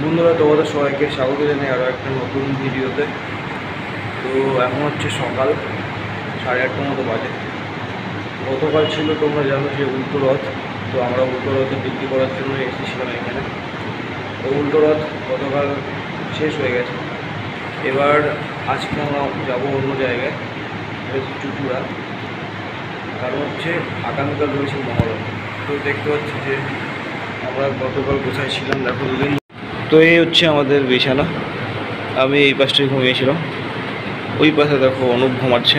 বন্ধুরা, তোমাদের সবাইকে স্বাগত জানাই আরও একটা নতুন ভিডিওতে। তো এখন হচ্ছে সকাল 8:30 মতো বাজে। গতকাল ছিল, তোমরা জানো, যে উল্টো রথ। তো আমরা উল্টো রথে ডিউটি করার জন্য এসেছিলাম এখানে। তো উল্টো রথ গতকাল শেষ হয়ে গেছে। এবার আজকে আমরা যাবো অন্য জায়গায়, চুচুড়া। কারণ হচ্ছে আগামীকাল রয়েছে মহরম। তো দেখতে পাচ্ছি যে আমরা গতকাল কোথায় ছিলাম, দেখো দুদিন। তো এই হচ্ছে আমাদের বিছানা। আমি এই পাশটায় ঘুমিয়েছিলাম। ওই পাশে দেখো অনুপ ঘুমাচ্ছে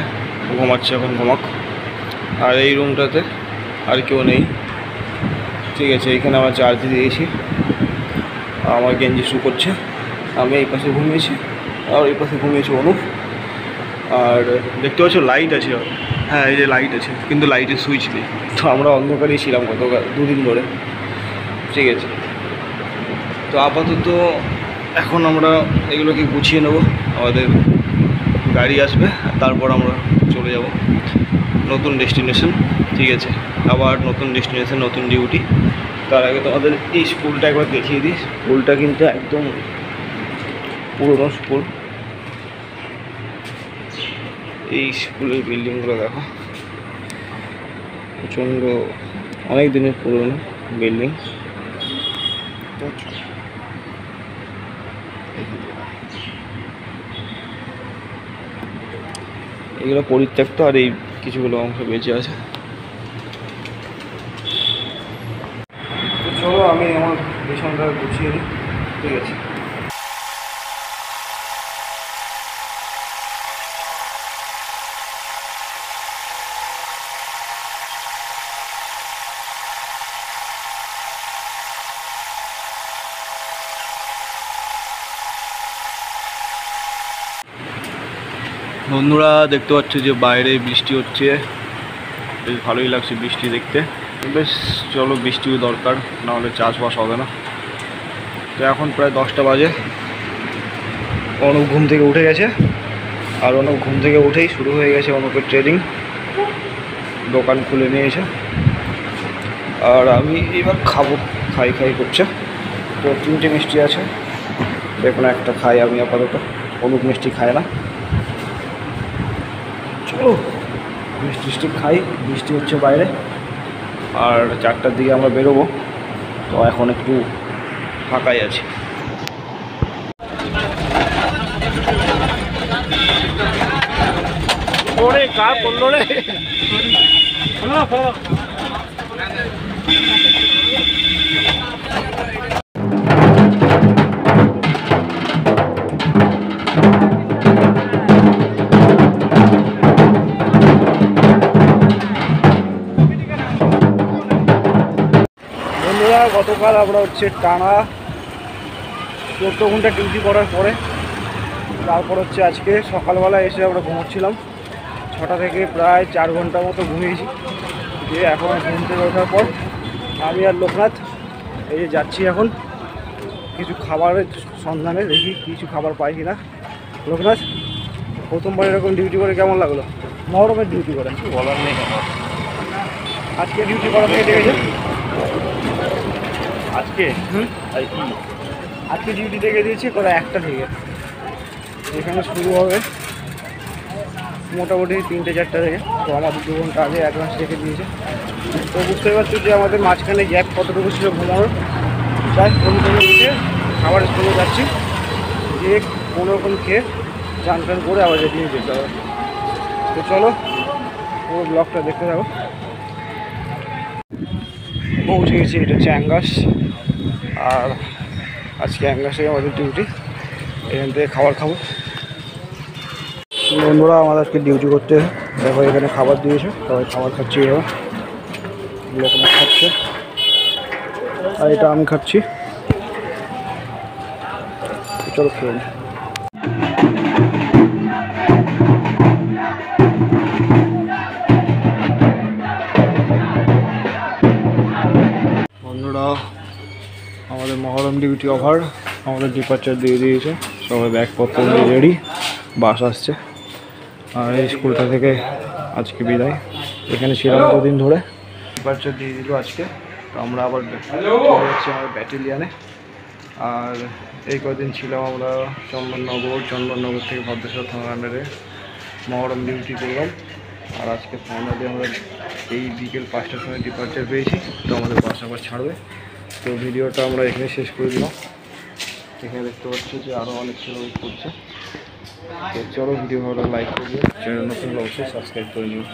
এখন, ঘুমাক। আর এই রুমটাতে আর কেউ নেই, ঠিক আছে। এখানে আমার চার্জ দিয়েছি, আমার গেঞ্জি শু করছে। আমি এই পাশে ঘুমিয়েছি, আর এই পাশে ঘুমিয়েছি অনুপ। আর দেখতে পাচ্ছ লাইট আছে, হ্যাঁ এই যে লাইট আছে, কিন্তু লাইটের সুইচ নেই। তো আমরা অন্ধকারেই ছিলাম গতকাল দুদিন ধরে, ঠিক আছে। তো আপাতত এখন আমরা এগুলোকে গুছিয়ে নেব, আমাদের গাড়ি আসবে, তারপর আমরা চলে যাব নতুন ডেস্টিনেশন, ঠিক আছে। আবার নতুন ডেস্টিনেশন, নতুন ডিউটি। তার আগে তোমাদের এই স্কুলটা একবার দেখিয়ে দিই। স্কুলটা কিন্তু একদম পুরনো স্কুল। এই স্কুলের বিল্ডিংগুলো দেখো, প্রচণ্ড অনেক দিনের পুরনো বিল্ডিং। এগুলো পরিত্যক্ত, আর এই কিছুগুলো অংশ বেঁচে আছে। তো চলো আমি আমার বিছানাটা গুছিয়ে দিই, ঠিক আছে। বন্ধুরা, দেখতে পাচ্ছ যে বাইরে বৃষ্টি হচ্ছে, বেশ ভালোই লাগছে বৃষ্টি দেখতে। বেশ চলো, বৃষ্টিও দরকার, নাহলে চাষবাস হবে না। তো এখন প্রায় 10টা বাজে। অনুপ ঘুম থেকে উঠে গেছে, আর অনুপ ঘুম থেকে উঠেই শুরু হয়ে গেছে অনুপের ট্রেডিং, দোকান খুলে নিয়েছে। আর আমি এবার খাবো, খাই করছে। তো 3টে মিষ্টি আছে, দেখুন একটা খাই আমি আপাতত, অনুপ মিষ্টি খায় না। চলো মিষ্টি খাই, বৃষ্টি হচ্ছে বাইরে। আর 4টার দিকে আমরা বেরোবো, তো এখন একটু ফাঁকাই আছি। গতকাল আমরা হচ্ছে টানা 14 ঘন্টা ডিউটি করার পরে, তারপর হচ্ছে আজকে সকালবেলা এসে আমরা ঘুমোচ্ছিলাম 6টা থেকে, প্রায় 4 ঘন্টা মতো ঘুমিয়েছি। দিয়ে এখন ঘুম থেকে ওঠার পর আমি আর লোকনাথ এই যে যাচ্ছি এখন কিছু খাবারের সন্ধানে, দেখি কিছু খাবার পাই কিনা। লোকনাথ, প্রথমবার এরকম ডিউটি করে কেমন লাগলো? মহরমের ডিউটি করে বলার নেই। আজকে ডিউটি করা থেকে ডেকেছে আজকে ডিউটি থেকে দিয়েছি করা 1টা থেকে। এখানে শুরু হবে মোটামুটি 3টে-4টা থেকে। তো আমাদের 2 ঘন্টা আগে অ্যাডভান্স রেখে দিয়েছে। তো বুঝতে পারছো যে আমাদের মাঝখানে গ্যাপ কতটুকু ছিল ঘুমানোর। তাই কোনো উঠে খাবার স্কুলে যাচ্ছি, গিয়ে কোনোরকম খেয়ে চান টান করে আবার রেডি হয়ে যেতে হবে। তো চলো পুরো ব্লগটা দেখতে থাকো। পৌঁছে গেছি, এটা হচ্ছে অ্যাঙ্গাস। আর আজকে অ্যাঙ্গাসে আমাদের ডিউটি, এখান থেকে খাবার খাবো। বন্ধুরা, আমাদের আজকে ডিউটি করতে দেখো এখানে খাবার দিয়েছে, সবাই খাবার খাচ্ছি। এবার লোকনাথ খাচ্ছে, আর এটা আমি খাচ্ছি। চলো খেয়ে নিই। বন্ধুরা, আমাদের মহরম ডিউটি ওভার, আমাদের ডিপার্চার দিয়ে দিয়েছে, সবাই ব্যাগপত্র নিয়ে রেডি, বাস আসছে। আর এই স্কুলটা থেকে আজকে বিদায়। এখানে ছিলাম 2 দিন ধরে, ডিপার্চার দিয়ে দিল আজকে। তো আমরা আবার চলে যাচ্ছি আমার ব্যাটালিয়ানে। আর এই কদিন ছিলাম আমরা চন্দননগর থেকে ভদ্রেশ্বর থানার আন্ডারে মহরম ডিউটি করলাম। আর আজকে ফাইনালি আমরা এই বিকেল 5টার সময় ডিপার্চার পেয়েছি। তো আমাদের বাস আবার ছাড়বে। তো ভিডিওটা আমরা এখানে শেষ করে দিলাম। এখানে দেখতে পাচ্ছি যে আরও অনেক ছেলে ওয়েট করছে। তো চলো, ভিডিও ভালো লাইক করবে, চ্যানেল নতুন অবশ্যই সাবস্ক্রাইব করে নিও।